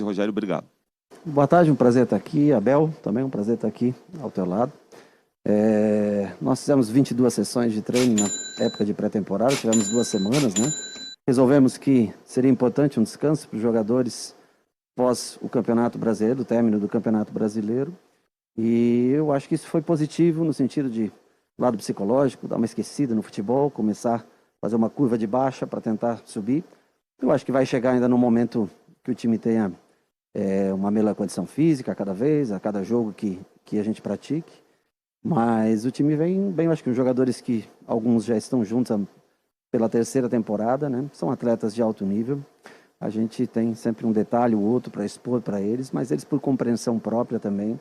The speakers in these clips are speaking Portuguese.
Rogério, obrigado. Boa tarde, um prazer estar aqui. Abel, também um prazer estar aqui ao teu lado. Nós fizemos 22 sessões de treino na época de pré-temporada, tivemos 2 semanas, né? Resolvemos que seria importante um descanso para os jogadores pós o Campeonato Brasileiro, o término do Campeonato Brasileiro. E eu acho que isso foi positivo no sentido de lado psicológico, dar uma esquecida no futebol, começar a fazer uma curva de baixa para tentar subir. Eu acho que vai chegar ainda no momento que o time tenha uma melhor condição física a cada vez, a cada jogo que a gente pratique. Mas o time vem bem, eu acho que os jogadores que alguns já estão juntos pela 3ª temporada, né? São atletas de alto nível. A gente tem sempre um detalhe ou outro para expor para eles, mas eles por compreensão própria também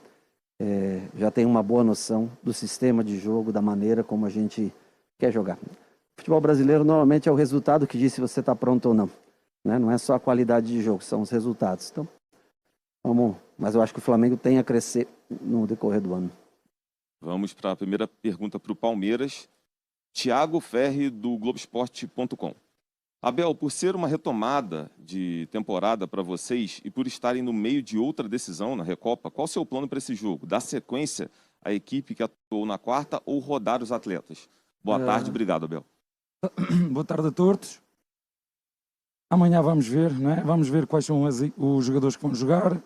já têm uma boa noção do sistema de jogo, da maneira como a gente quer jogar. O futebol brasileiro normalmente é o resultado que diz se você está pronto ou não, né? Não é só a qualidade de jogo, são os resultados. Então, mas eu acho que o Flamengo tem a crescer no decorrer do ano. Vamos para a primeira pergunta para o Palmeiras. Thiago Ferri, do Globoesporte.com. Abel, por ser uma retomada de temporada para vocês e por estarem no meio de outra decisão na Recopa, qual o seu plano para esse jogo? Dar sequência à equipe que atuou na quarta ou rodar os atletas? Boa tarde, obrigado, Abel. Boa tarde a todos. Amanhã vamos ver, não é? Vamos ver quais são os jogadores que vão jogar.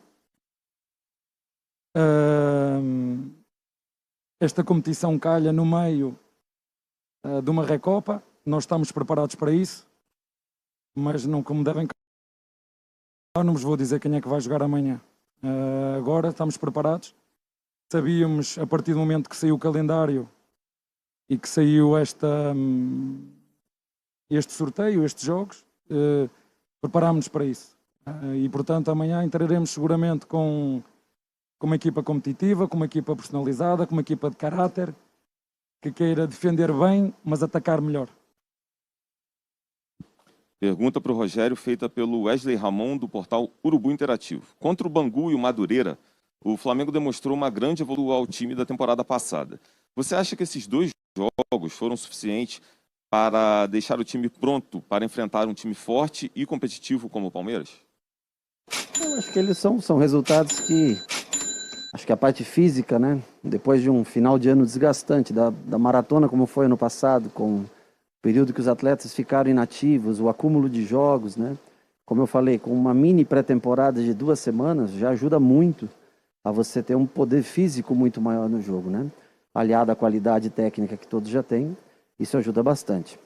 Esta competição calha no meio de uma Recopa. Nós estamos preparados para isso, mas não como devem. Não vos vou dizer quem é que vai jogar amanhã. Agora estamos preparados. Sabíamos, a partir do momento que saiu o calendário e que saiu este sorteio, estes jogos, preparámos-nos para isso. E, portanto, amanhã entraremos seguramente com uma equipa competitiva, com uma equipa personalizada, com uma equipa de caráter, que queira defender bem, mas atacar melhor. Pergunta para o Rogério, feita pelo Wesley Ramon, do portal Urubu Interativo. Contra o Bangu e o Madureira, o Flamengo demonstrou uma grande evolução ao time da temporada passada. Você acha que esses 2 jogos foram suficientes para deixar o time pronto para enfrentar um time forte e competitivo como o Palmeiras? Eu acho que eles são resultados que... Acho que a parte física, né? Depois de um final de ano desgastante, da maratona como foi ano passado, com o período que os atletas ficaram inativos, o acúmulo de jogos, né? Como eu falei, com uma mini pré-temporada de 2 semanas, já ajuda muito a você ter um poder físico muito maior no jogo, né? Aliado à qualidade técnica que todos já têm, isso ajuda bastante.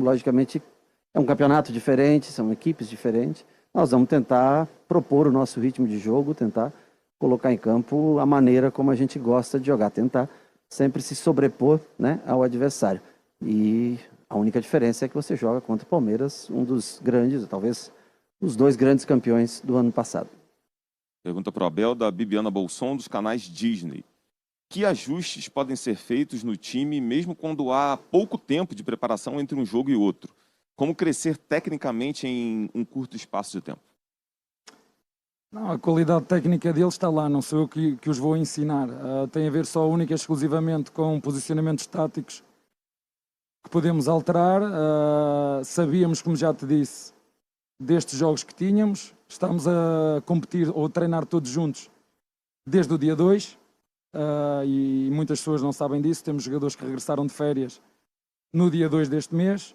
Logicamente, é um campeonato diferente, são equipes diferentes. Nós vamos tentar propor o nosso ritmo de jogo, tentar colocar em campo a maneira como a gente gosta de jogar, tentar sempre se sobrepor, né, ao adversário. E a única diferença é que você joga contra o Palmeiras, um dos grandes, talvez os 2 grandes campeões do ano passado. Pergunta para o Abel, da Bibiana Bolson, dos canais Disney. Que ajustes podem ser feitos no time, mesmo quando há pouco tempo de preparação entre um jogo e outro? Como crescer tecnicamente em um curto espaço de tempo? Não, a qualidade técnica deles está lá, não sou eu que os vou ensinar. Tem a ver só única e exclusivamente com posicionamentos táticos que podemos alterar. Sabíamos, como já te disse, destes jogos que tínhamos. Estamos a competir ou a treinar todos juntos desde o dia 2 e muitas pessoas não sabem disso. Temos jogadores que regressaram de férias no dia 2 deste mês.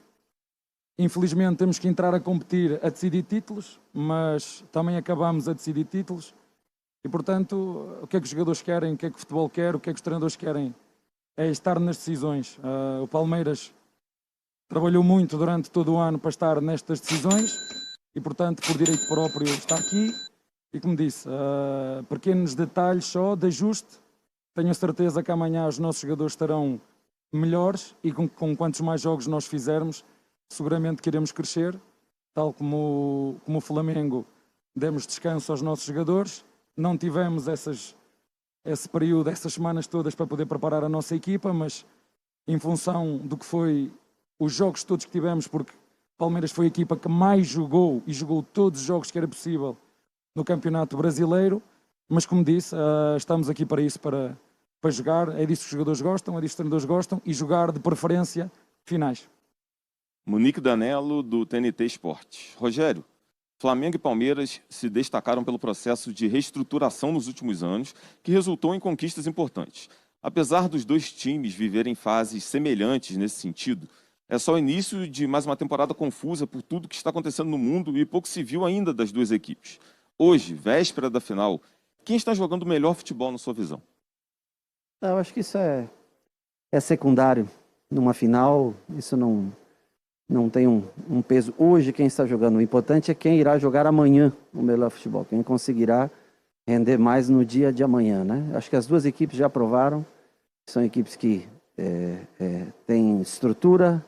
Infelizmente temos que entrar a competir a decidir títulos, mas também acabamos a decidir títulos e, portanto, o que é que os jogadores querem, o que é que o futebol quer, o que é que os treinadores querem é estar nas decisões. O Palmeiras trabalhou muito durante todo o ano para estar nestas decisões e, portanto, por direito próprio está aqui e, como disse, pequenos detalhes só de ajuste. Tenho a certeza que amanhã os nossos jogadores estarão melhores e com quantos mais jogos nós fizermos, seguramente que iremos crescer, tal como o Flamengo demos descanso aos nossos jogadores, não tivemos esse período, essas semanas todas para poder preparar a nossa equipa, mas em função do que foi os jogos todos que tivemos, porque Palmeiras foi a equipa que mais jogou e jogou todos os jogos que era possível no Campeonato Brasileiro, mas como disse, estamos aqui para isso, para jogar, é disso que os jogadores gostam, é disso que os treinadores gostam e jogar de preferência finais. Monique Danello, do TNT Esportes. Rogério, Flamengo e Palmeiras se destacaram pelo processo de reestruturação nos últimos anos, que resultou em conquistas importantes. Apesar dos dois times viverem fases semelhantes nesse sentido, é só o início de mais uma temporada confusa por tudo que está acontecendo no mundo e pouco se viu ainda das duas equipes. Hoje, véspera da final, quem está jogando o melhor futebol na sua visão? Eu acho que isso é secundário. Numa final, isso não tem um peso. Hoje, quem está jogando, o importante é quem irá jogar amanhã o melhor futebol, quem conseguirá render mais no dia de amanhã, né? Acho que as duas equipes já provaram, são equipes que têm estrutura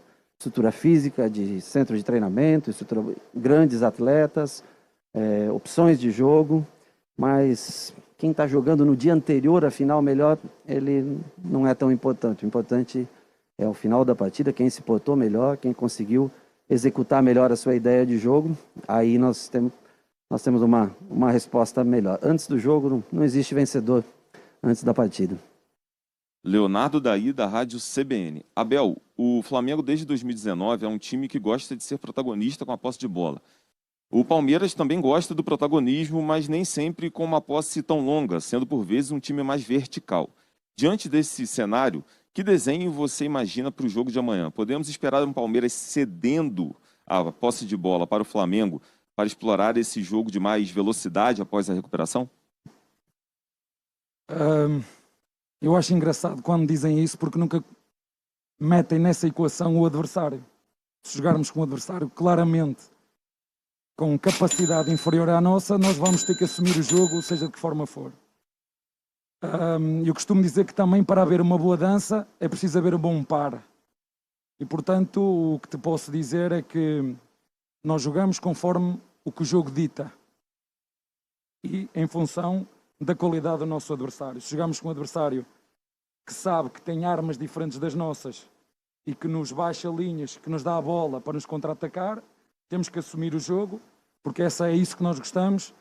física, de centro de treinamento, grandes atletas, opções de jogo, mas quem está jogando no dia anterior à final melhor, ele não é tão importante. O importante é o final da partida, quem se portou melhor, quem conseguiu executar melhor a sua ideia de jogo. Aí nós temos uma resposta melhor. Antes do jogo, não existe vencedor antes da partida. Leonardo Daí, da Rádio CBN. Abel, o Flamengo desde 2019 é um time que gosta de ser protagonista com a posse de bola. O Palmeiras também gosta do protagonismo, mas nem sempre com uma posse tão longa, sendo por vezes um time mais vertical. Diante desse cenário, que desenho você imagina para o jogo de amanhã? Podemos esperar um Palmeiras cedendo a posse de bola para o Flamengo para explorar esse jogo de mais velocidade após a recuperação? Eu acho engraçado quando dizem isso, porque nunca metem nessa equação o adversário. Se jogarmos com o adversário claramente com capacidade inferior à nossa, nós vamos ter que assumir o jogo, seja de que forma for. Eu costumo dizer que também para haver uma boa dança é preciso haver um bom par. E portanto, o que te posso dizer é que nós jogamos conforme o que o jogo dita e em função da qualidade do nosso adversário. Se jogamos com um adversário que sabe que tem armas diferentes das nossas e que nos baixa linhas, que nos dá a bola para nos contra-atacar, temos que assumir o jogo, porque é isso que nós gostamos,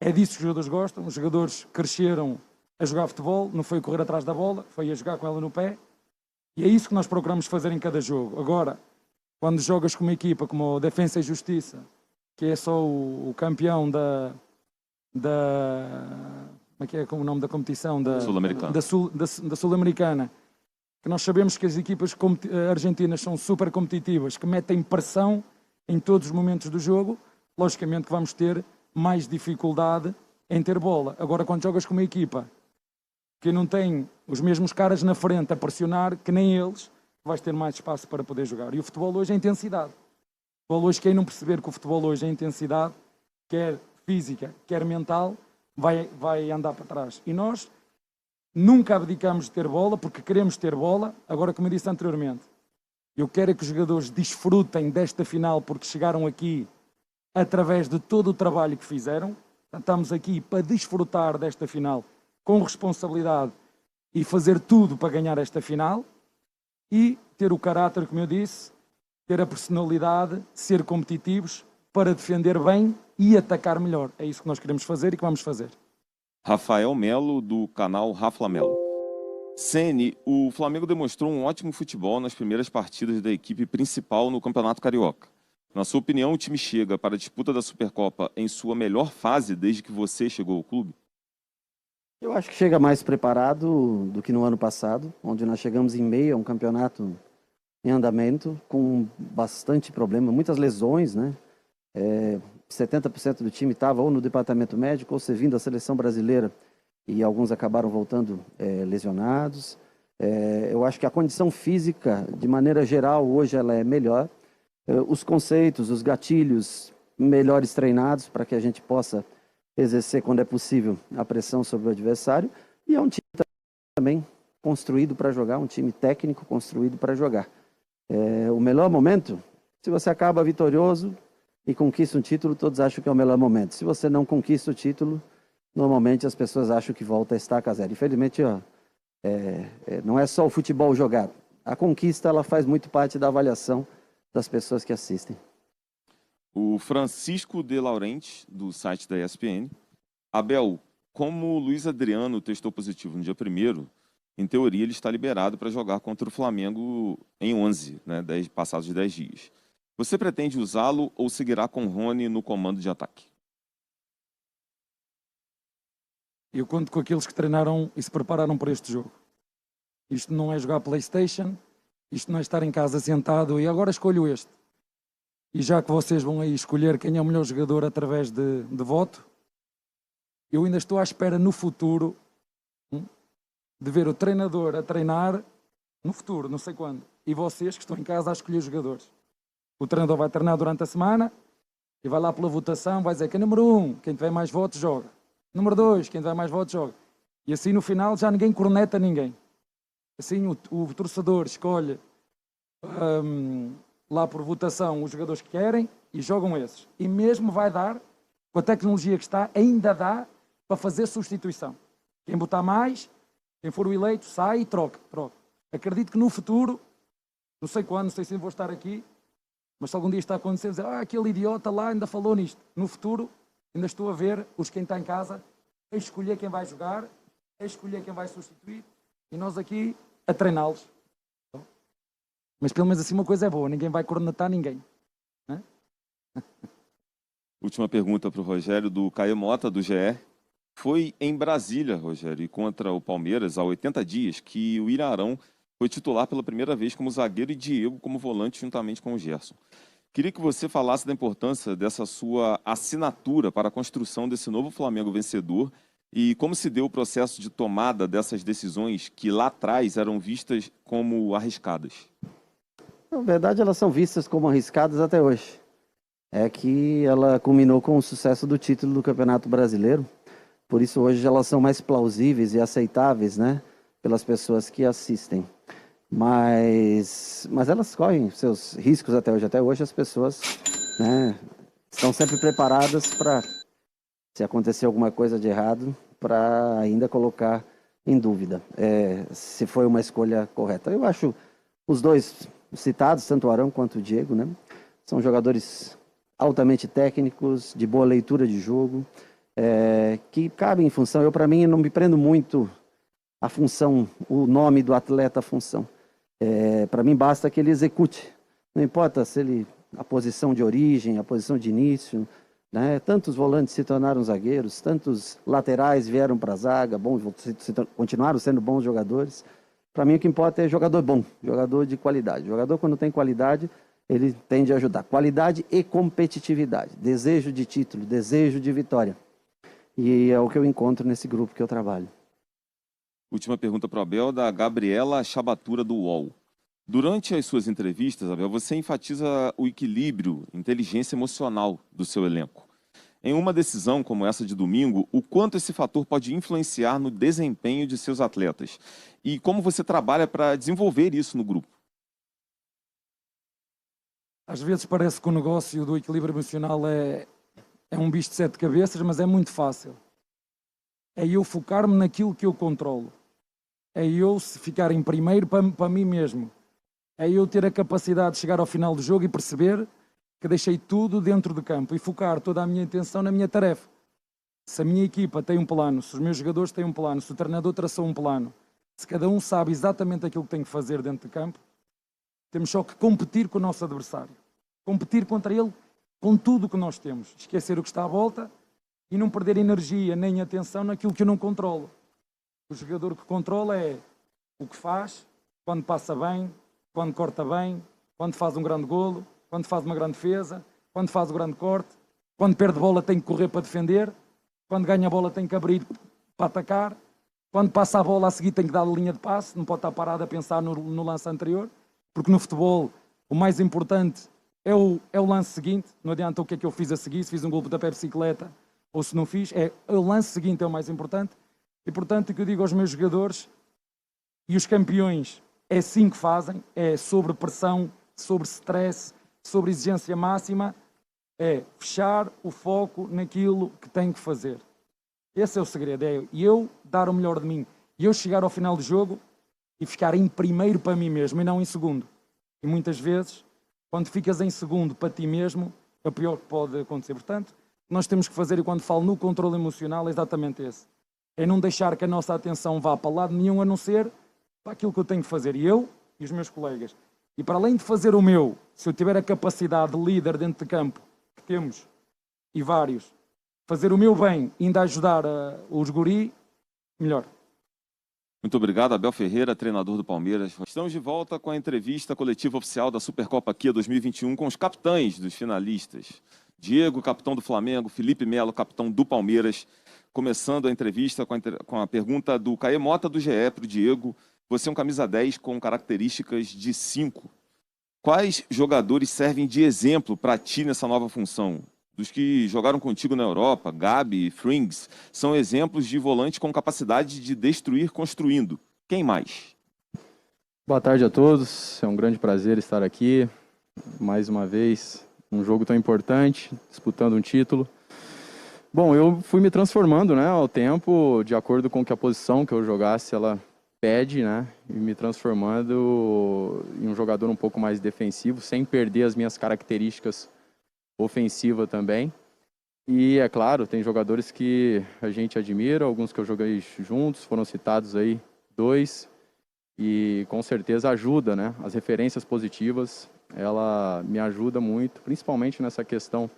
é disso que os jogadores gostam. Os jogadores cresceram a jogar futebol, não foi correr atrás da bola, foi a jogar com ela no pé, e é isso que nós procuramos fazer em cada jogo. Agora, quando jogas com uma equipa como o Defensa e Justiça, que é só o campeão como é que é o nome da competição? Sul-Americana. Da Sul-Americana, que nós sabemos que as equipas argentinas são super competitivas, que metem pressão em todos os momentos do jogo, logicamente que vamos ter mais dificuldade em ter bola. Agora, quando jogas com uma equipa que não tem os mesmos caras na frente a pressionar, que nem eles, vais ter mais espaço para poder jogar. E o futebol hoje é intensidade. O futebol hoje, quem não perceber que o futebol hoje é intensidade, quer física, quer mental, vai andar para trás. E nós nunca abdicamos de ter bola, porque queremos ter bola. Agora, como eu disse anteriormente, eu quero que os jogadores desfrutem desta final, porque chegaram aqui através de todo o trabalho que fizeram. Estamos aqui para desfrutar desta final com responsabilidade e fazer tudo para ganhar esta final e ter o caráter, como eu disse, ter a personalidade, ser competitivos para defender bem e atacar melhor. É isso que nós queremos fazer e que vamos fazer. Rafael Melo, do canal Rafa Melo. Ceni, o Flamengo demonstrou um ótimo futebol nas primeiras partidas da equipe principal no Campeonato Carioca. Na sua opinião, o time chega para a disputa da Supercopa em sua melhor fase desde que você chegou ao clube? Eu acho que chega mais preparado do que no ano passado, onde nós chegamos em meio a um campeonato em andamento, com bastante problema, muitas lesões, né? 70% do time estava ou no departamento médico ou servindo a seleção brasileira, e alguns acabaram voltando lesionados. Eu acho que a condição física, de maneira geral, hoje ela é melhor. Os conceitos, os gatilhos melhores treinados para que a gente possa exercer, quando é possível, a pressão sobre o adversário. E é um time também construído para jogar, um time técnico construído para jogar. O melhor momento, se você acaba vitorioso e conquista um título, todos acham que é o melhor momento. Se você não conquista o título, normalmente as pessoas acham que volta a estaca zero. Infelizmente, não é só o futebol jogado. A conquista ela faz muito parte da avaliação das pessoas que assistem. O Francisco de Laurenti, do site da ESPN. Abel, como o Luiz Adriano testou positivo no dia 1º, em teoria ele está liberado para jogar contra o Flamengo em 11, né, passados 10 dias. Você pretende usá-lo ou seguirá com Rony no comando de ataque? Eu conto com aqueles que treinaram e se prepararam para este jogo. Isto não é jogar PlayStation, isto não é estar em casa sentado e agora escolho este. E já que vocês vão aí escolher quem é o melhor jogador através de voto, eu ainda estou à espera no futuro de ver o treinador a treinar no futuro, não sei quando. E vocês que estão em casa a escolher os jogadores. O treinador vai treinar durante a semana e vai lá pela votação, vai dizer que é número 1, quem tiver mais votos joga. Número 2, quem tiver mais votos joga. E assim no final já ninguém corneta ninguém. Assim o torcedor escolhe lá por votação os jogadores que querem e jogam esses. E mesmo vai dar, com a tecnologia que está, ainda dá para fazer substituição. Quem botar mais, quem for o eleito, sai e troca. Acredito que no futuro, não sei quando, não sei se vou estar aqui, mas se algum dia está a acontecer, dizer, aquele idiota lá ainda falou nisto. No futuro, ainda estou a ver quem está em casa a escolher quem vai jogar, a escolher quem vai substituir, e nós aqui a treiná-los. Mas pelo menos assim uma coisa é boa, ninguém vai cornetar ninguém. Né? Última pergunta para o Rogério, do Caio Mota, do GE. Foi em Brasília, Rogério, e contra o Palmeiras, há 80 dias, que o Ilharão foi titular pela primeira vez como zagueiro e Diego como volante juntamente com o Gerson. Queria que você falasse da importância dessa sua assinatura para a construção desse novo Flamengo vencedor e como se deu o processo de tomada dessas decisões que lá atrás eram vistas como arriscadas. Na verdade, elas são vistas como arriscadas até hoje. É que ela culminou com o sucesso do título do Campeonato Brasileiro. Por isso, hoje, elas são mais plausíveis e aceitáveis, né, pelas pessoas que assistem. Mas elas correm seus riscos até hoje. Até hoje, as pessoas, né, estão sempre preparadas para, se acontecer alguma coisa de errado, para ainda colocar em dúvida se foi uma escolha correta. Eu acho os dois citados, tanto o Arão quanto o Diego, né, são jogadores altamente técnicos, de boa leitura de jogo, que cabem em função. Para mim, não me prendo muito a função, o nome do atleta, a função. Para mim, basta que ele execute. Não importa se ele, a posição de origem, a posição de início, né? Tantos volantes se tornaram zagueiros, tantos laterais vieram para a zaga, continuaram sendo bons jogadores. Para mim, o que importa é jogador bom, jogador de qualidade. Jogador, quando tem qualidade, ele tende a ajudar. Qualidade e competitividade. Desejo de título, desejo de vitória. E é o que eu encontro nesse grupo que eu trabalho. Última pergunta para o Abel, da Gabriela Chabatura, do UOL. Durante as suas entrevistas, Abel, você enfatiza o equilíbrio, inteligência emocional do seu elenco. Em uma decisão como essa de domingo, o quanto esse fator pode influenciar no desempenho de seus atletas? E como você trabalha para desenvolver isso no grupo? Às vezes parece que o negócio do equilíbrio emocional é um bicho de 7 cabeças, mas é muito fácil. É eu focar-me naquilo que eu controlo. É eu ficar em primeiro para mim mesmo. É eu ter a capacidade de chegar ao final do jogo e perceber que deixei tudo dentro do campo e focar toda a minha atenção na minha tarefa. Se a minha equipa tem um plano, se os meus jogadores têm um plano, se o treinador traçou um plano, se cada um sabe exatamente aquilo que tem que fazer dentro do campo, temos só que competir com o nosso adversário. Competir contra ele com tudo o que nós temos. Esquecer o que está à volta e não perder energia nem atenção naquilo que eu não controlo. O jogador que controla é o que faz, quando passa bem, quando corta bem, quando faz um grande golo, quando faz uma grande defesa, quando faz o grande corte, quando perde bola tem que correr para defender, quando ganha a bola tem que abrir para atacar, quando passa a bola a seguir tem que dar a linha de passe, não pode estar parado a pensar no lance anterior, porque no futebol o mais importante é o lance seguinte. Não adianta o que é que eu fiz a seguir, se fiz um gol da bicicleta ou se não fiz, o lance seguinte é o mais importante. E portanto o que eu digo aos meus jogadores e os campeões é assim que fazem, é sobre pressão, sobre stress, sobre exigência máxima, é fechar o foco naquilo que tenho que fazer. Esse é o segredo, é eu dar o melhor de mim e eu chegar ao final do jogo e ficar em primeiro para mim mesmo e não em segundo. E muitas vezes, quando ficas em segundo para ti mesmo, é o pior que pode acontecer. Portanto, o que nós temos que fazer, e quando falo no controle emocional, é exatamente esse. É não deixar que a nossa atenção vá para lado nenhum, a não ser para aquilo que eu tenho que fazer. E eu e os meus colegas. E para além de fazer o meu, se eu tiver a capacidade de líder dentro de campo, que temos, e vários, fazer o meu bem e ainda ajudar os guri, melhor. Muito obrigado, Abel Ferreira, treinador do Palmeiras. Estamos de volta com a entrevista coletiva oficial da Supercopa Kia 2021 com os capitães dos finalistas. Diego, capitão do Flamengo, Felipe Melo, capitão do Palmeiras. Começando a entrevista com a pergunta do Caê Mota do GE para o Diego. Você é um camisa 10 com características de 5. Quais jogadores servem de exemplo para ti nessa nova função? Dos que jogaram contigo na Europa, Gabi, Frings, são exemplos de volante com capacidade de destruir construindo. Quem mais? Boa tarde a todos, é um grande prazer estar aqui, mais uma vez, um jogo tão importante, disputando um título. Bom, eu fui me transformando, né, ao tempo, de acordo com que a posição que eu jogasse, ela pede, né, e me transformando em um jogador um pouco mais defensivo, sem perder as minhas características ofensivas também. E, é claro, tem jogadores que a gente admira, alguns que eu joguei juntos, foram citados aí 2, e com certeza ajuda, né, as referências positivas, ela me ajuda muito, principalmente nessa questão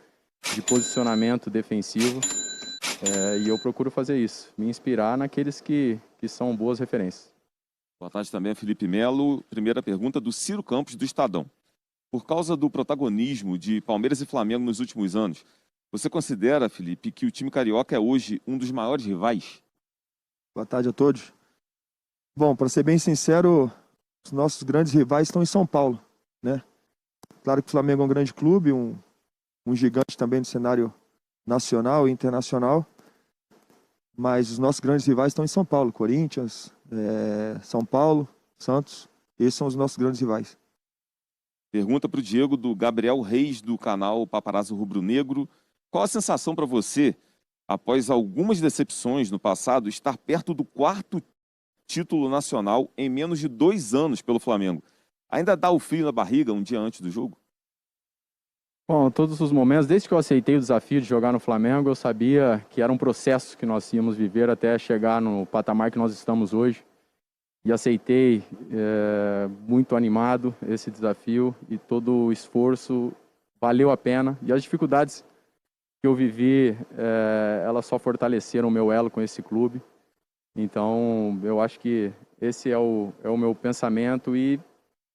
de posicionamento defensivo, e eu procuro fazer isso, me inspirar naqueles que são boas referências. Boa tarde também, Felipe Melo. Primeira pergunta do Ciro Campos, do Estadão. Por causa do protagonismo de Palmeiras e Flamengo nos últimos anos, você considera, Felipe, que o time carioca é hoje um dos maiores rivais? Boa tarde a todos. Bom, para ser bem sincero, os nossos grandes rivais estão em São Paulo, né? Claro que o Flamengo é um grande clube, um gigante também no cenário nacional e internacional, mas os nossos grandes rivais estão em São Paulo, Corinthians, São Paulo, Santos, esses são os nossos grandes rivais. Pergunta para o Diego, do Gabriel Reis, do canal Paparazzo Rubro Negro. Qual a sensação para você, após algumas decepções no passado, estar perto do 4º título nacional em menos de 2 anos pelo Flamengo? Ainda dá o frio na barriga um dia antes do jogo? Bom, todos os momentos, desde que eu aceitei o desafio de jogar no Flamengo, eu sabia que era um processo que nós íamos viver até chegar no patamar que nós estamos hoje. E aceitei muito animado esse desafio e todo o esforço valeu a pena. E as dificuldades que eu vivi, elas só fortaleceram o meu elo com esse clube. Então, eu acho que esse é o meu pensamento. E,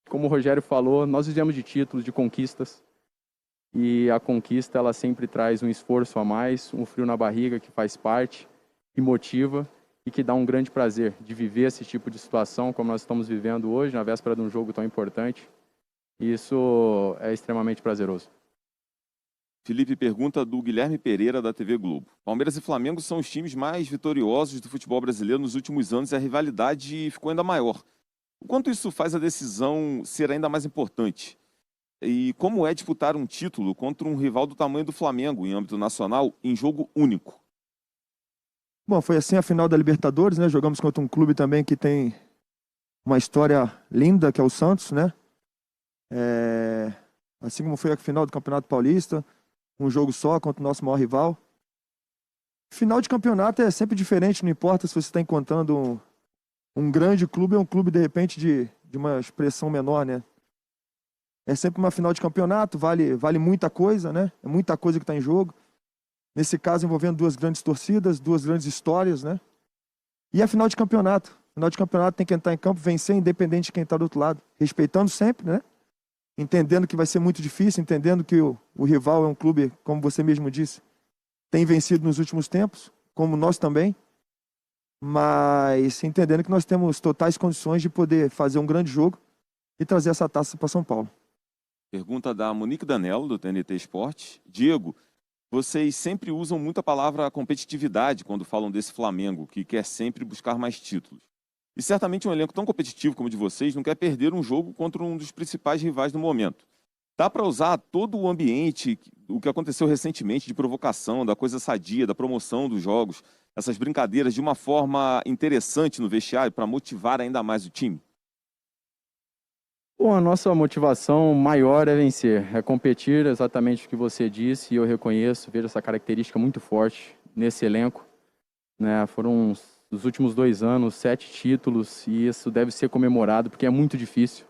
como o Rogério falou, nós vivemos de títulos, de conquistas. E a conquista, ela sempre traz um esforço a mais, um frio na barriga que faz parte e motiva. E que dá um grande prazer de viver esse tipo de situação como nós estamos vivendo hoje, na véspera de um jogo tão importante. E isso é extremamente prazeroso. Felipe, pergunta do Guilherme Pereira, da TV Globo. Palmeiras e Flamengo são os times mais vitoriosos do futebol brasileiro nos últimos anos e a rivalidade ficou ainda maior. O quanto isso faz a decisão ser ainda mais importante? E como é disputar um título contra um rival do tamanho do Flamengo em âmbito nacional em jogo único? Bom, foi assim a final da Libertadores, né? Jogamos contra um clube também que tem uma história linda, que é o Santos, né? Assim como foi a final do Campeonato Paulista, um jogo só contra o nosso maior rival. Final de campeonato é sempre diferente, não importa se você está encontrando um grande clube ou um clube, de repente, de uma expressão menor, né? É sempre uma final de campeonato, vale muita coisa, né? É muita coisa que está em jogo. Nesse caso, envolvendo 2 grandes torcidas, 2 grandes histórias, né? E a final de campeonato. Final de campeonato tem que entrar em campo, vencer, independente de quem está do outro lado. Respeitando sempre, né? Entendendo que vai ser muito difícil, entendendo que o rival é um clube, como você mesmo disse, tem vencido nos últimos tempos, como nós também. Mas entendendo que nós temos totais condições de poder fazer um grande jogo e trazer essa taça para São Paulo. Pergunta da Monique Danello, do TNT Esporte. Diego, vocês sempre usam muito a palavra competitividade quando falam desse Flamengo, que quer sempre buscar mais títulos. E certamente um elenco tão competitivo como o de vocês não quer perder um jogo contra um dos principais rivais do momento. Dá para usar todo o ambiente, o que aconteceu recentemente de provocação, da coisa sadia, da promoção dos jogos, essas brincadeiras de uma forma interessante no vestiário para motivar ainda mais o time? Bom, a nossa motivação maior é vencer, é competir, exatamente o que você disse, e eu reconheço, vejo essa característica muito forte nesse elenco, né? Foram, nos últimos 2 anos, 7 títulos, e isso deve ser comemorado, porque é muito difícil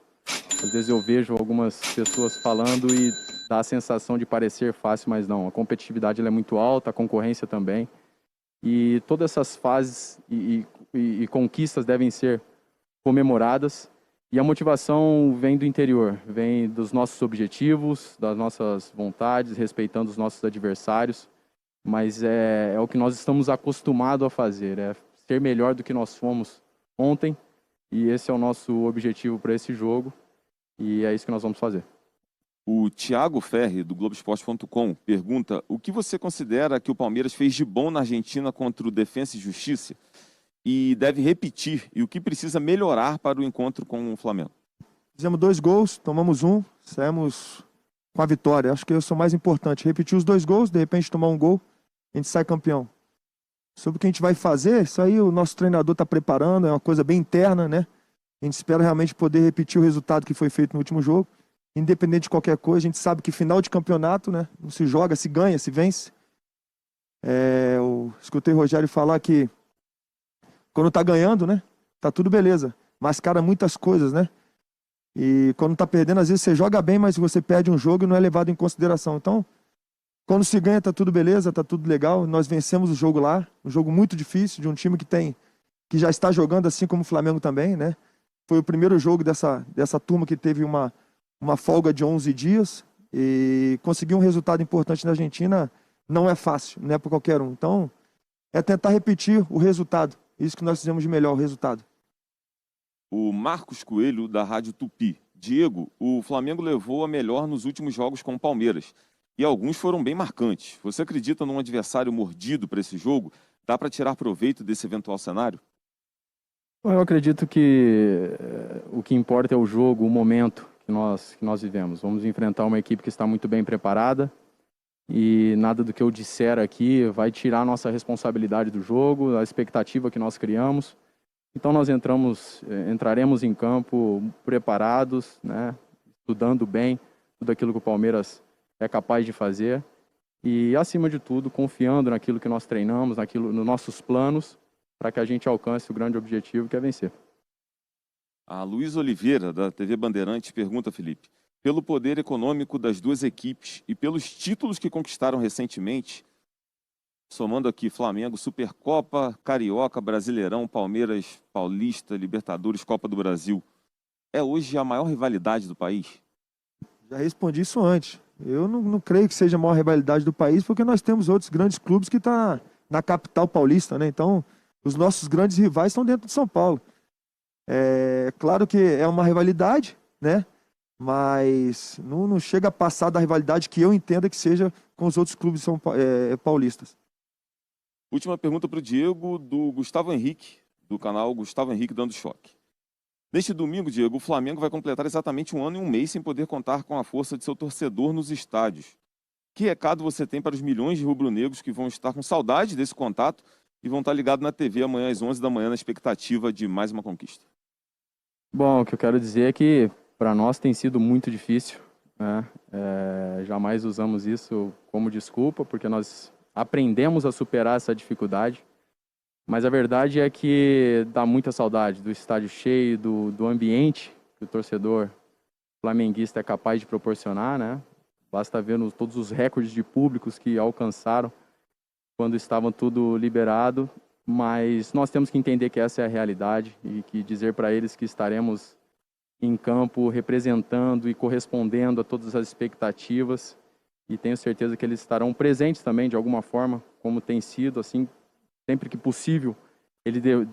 Às vezes eu vejo algumas pessoas falando e dá a sensação de parecer fácil, mas não. A competitividade ela é muito alta, a concorrência também. E todas essas fases e conquistas devem ser comemoradas. E a motivação vem do interior, vem dos nossos objetivos, das nossas vontades, respeitando os nossos adversários. Mas é o que nós estamos acostumados a fazer, é ser melhor do que nós fomos ontem. E esse é o nosso objetivo para esse jogo. E é isso que nós vamos fazer. O Thiago Ferri, do Globoesporte.com, pergunta o que você considera que o Palmeiras fez de bom na Argentina contra o Defensa e Justiça e deve repetir, e o que precisa melhorar para o encontro com o Flamengo. Fizemos 2 gols, tomamos 1, saímos com a vitória. Acho que isso é o mais importante. Repetir os 2 gols, de repente tomar um gol, a gente sai campeão. Sobre o que a gente vai fazer, isso aí o nosso treinador está preparando, é uma coisa bem interna, né? A gente espera realmente poder repetir o resultado que foi feito no último jogo. Independente de qualquer coisa, a gente sabe que final de campeonato, né? Não se joga, se ganha, se vence. Eu escutei o Rogério falar que quando tá ganhando, né? Tá tudo beleza. Mascara muitas coisas, né? E quando tá perdendo, às vezes você joga bem, mas você perde um jogo e não é levado em consideração. Então, quando se ganha, tá tudo beleza, tá tudo legal. Nós vencemos o jogo lá, um jogo muito difícil, de um time que já está jogando assim como o Flamengo também, né? Foi o primeiro jogo dessa turma que teve uma folga de 11 dias e conseguir um resultado importante na Argentina não é fácil, não é para qualquer um. Então, é tentar repetir o resultado. Isso que nós fizemos de melhor, o resultado. O Marcos Coelho, da Rádio Tupi. Diego, o Flamengo levou a melhor nos últimos jogos com o Palmeiras. E alguns foram bem marcantes. Você acredita num adversário mordido para esse jogo? Dá para tirar proveito desse eventual cenário? Eu acredito que o que importa é o jogo, o momento que nós vivemos. Vamos enfrentar uma equipe que está muito bem preparada e nada do que eu disser aqui vai tirar a nossa responsabilidade do jogo, a expectativa que nós criamos. Então nós entraremos em campo preparados, né, estudando bem tudo aquilo que o Palmeiras é capaz de fazer e, acima de tudo, confiando naquilo que nós treinamos, nos nossos planos, para que a gente alcance o grande objetivo que é vencer. A Luiz Oliveira, da TV Bandeirantes, pergunta, Felipe, pelo poder econômico das duas equipes e pelos títulos que conquistaram recentemente, somando aqui Flamengo, Supercopa, Carioca, Brasileirão, Palmeiras, Paulista, Libertadores, Copa do Brasil, é hoje a maior rivalidade do país? Já respondi isso antes. Eu não creio que seja a maior rivalidade do país, porque nós temos outros grandes clubes que estão na capital paulista, né? Então, os nossos grandes rivais estão dentro de São Paulo. É claro que é uma rivalidade, né? Mas não chega a passar da rivalidade que eu entenda que seja com os outros clubes paulistas. Última pergunta para o Diego, do Gustavo Henrique, do canal Gustavo Henrique Dando Choque. Neste domingo, Diego, o Flamengo vai completar exatamente 1 ano e 1 mês sem poder contar com a força de seu torcedor nos estádios. Que recado você tem para os milhões de rubro-negros que vão estar com saudade desse contato e vão estar ligados na TV amanhã às 11 da manhã na expectativa de mais uma conquista? Bom, o que eu quero dizer é que para nós tem sido muito difícil, né? Jamais usamos isso como desculpa, porque nós aprendemos a superar essa dificuldade. Mas a verdade é que dá muita saudade do estádio cheio, do ambiente que o torcedor flamenguista é capaz de proporcionar, né? Basta ver todos os recordes de públicos que alcançaram quando estava tudo liberado. Mas nós temos que entender que essa é a realidade e que dizer para eles que estaremos em campo representando e correspondendo a todas as expectativas. E tenho certeza que eles estarão presentes também de alguma forma, como tem sido, assim, sempre que possível, ele